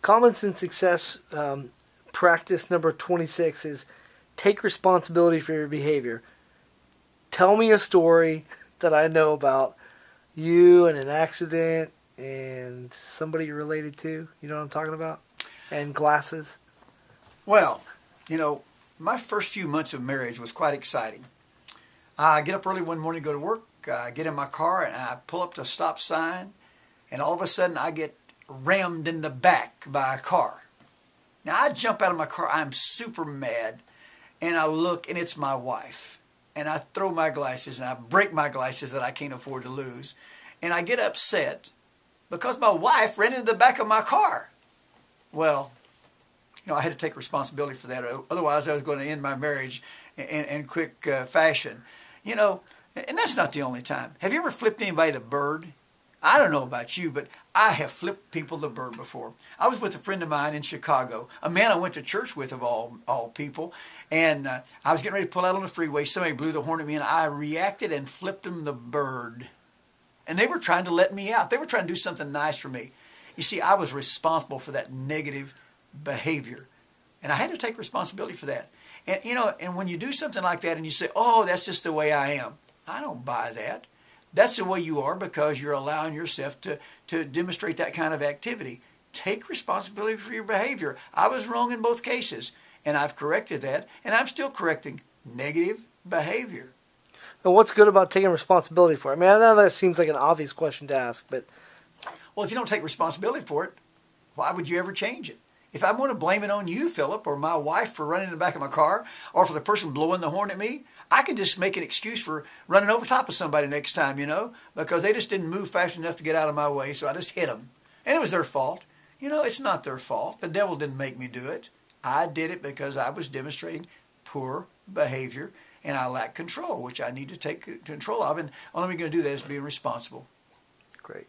Common Sense Success practice number 26 is take responsibility for your behavior. Tell me a story that I know about you and an accident and somebody you're related to. You know what I'm talking about? And glasses. Well, my first few months of marriage was quite exciting. I get up early one morning to go to work. I get in my car and I pull up to a stop sign, and all of a sudden I get rammed in the back by a car. Now I jump out of my car. I'm super mad, and I look, and it's my wife. And I throw my glasses, and I break my glasses that I can't afford to lose. And I get upset because my wife ran into the back of my car. Well, I had to take responsibility for that. Otherwise, I was going to end my marriage in quick fashion. And that's not the only time. Have you ever flipped anybody the bird? I don't know about you, but I have flipped people the bird before. I was with a friend of mine in Chicago, a man I went to church with of all people, and I was getting ready to pull out on the freeway. Somebody blew the horn at me, and I reacted and flipped them the bird. And they were trying to let me out. They were trying to do something nice for me. You see, I was responsible for that negative behavior, and I had to take responsibility for that. And and when you do something like that and you say, oh, that's just the way I am, I don't buy that. That's the way you are because you're allowing yourself to demonstrate that kind of activity. Take responsibility for your behavior. I was wrong in both cases, and I've corrected that, and I'm still correcting negative behavior. And what's good about taking responsibility for it? I mean, I know that seems like an obvious question to ask, but... Well, if you don't take responsibility for it, why would you ever change it? If I'm going to blame it on you, Philip, or my wife for running in the back of my car, or for the person blowing the horn at me, I can just make an excuse for running over top of somebody next time, because they just didn't move fast enough to get out of my way, so I just hit them. And it was their fault. It's not their fault. The devil didn't make me do it. I did it because I was demonstrating poor behavior, and I lack control, which I need to take control of. And the only way I'm going to do that is being responsible. Great.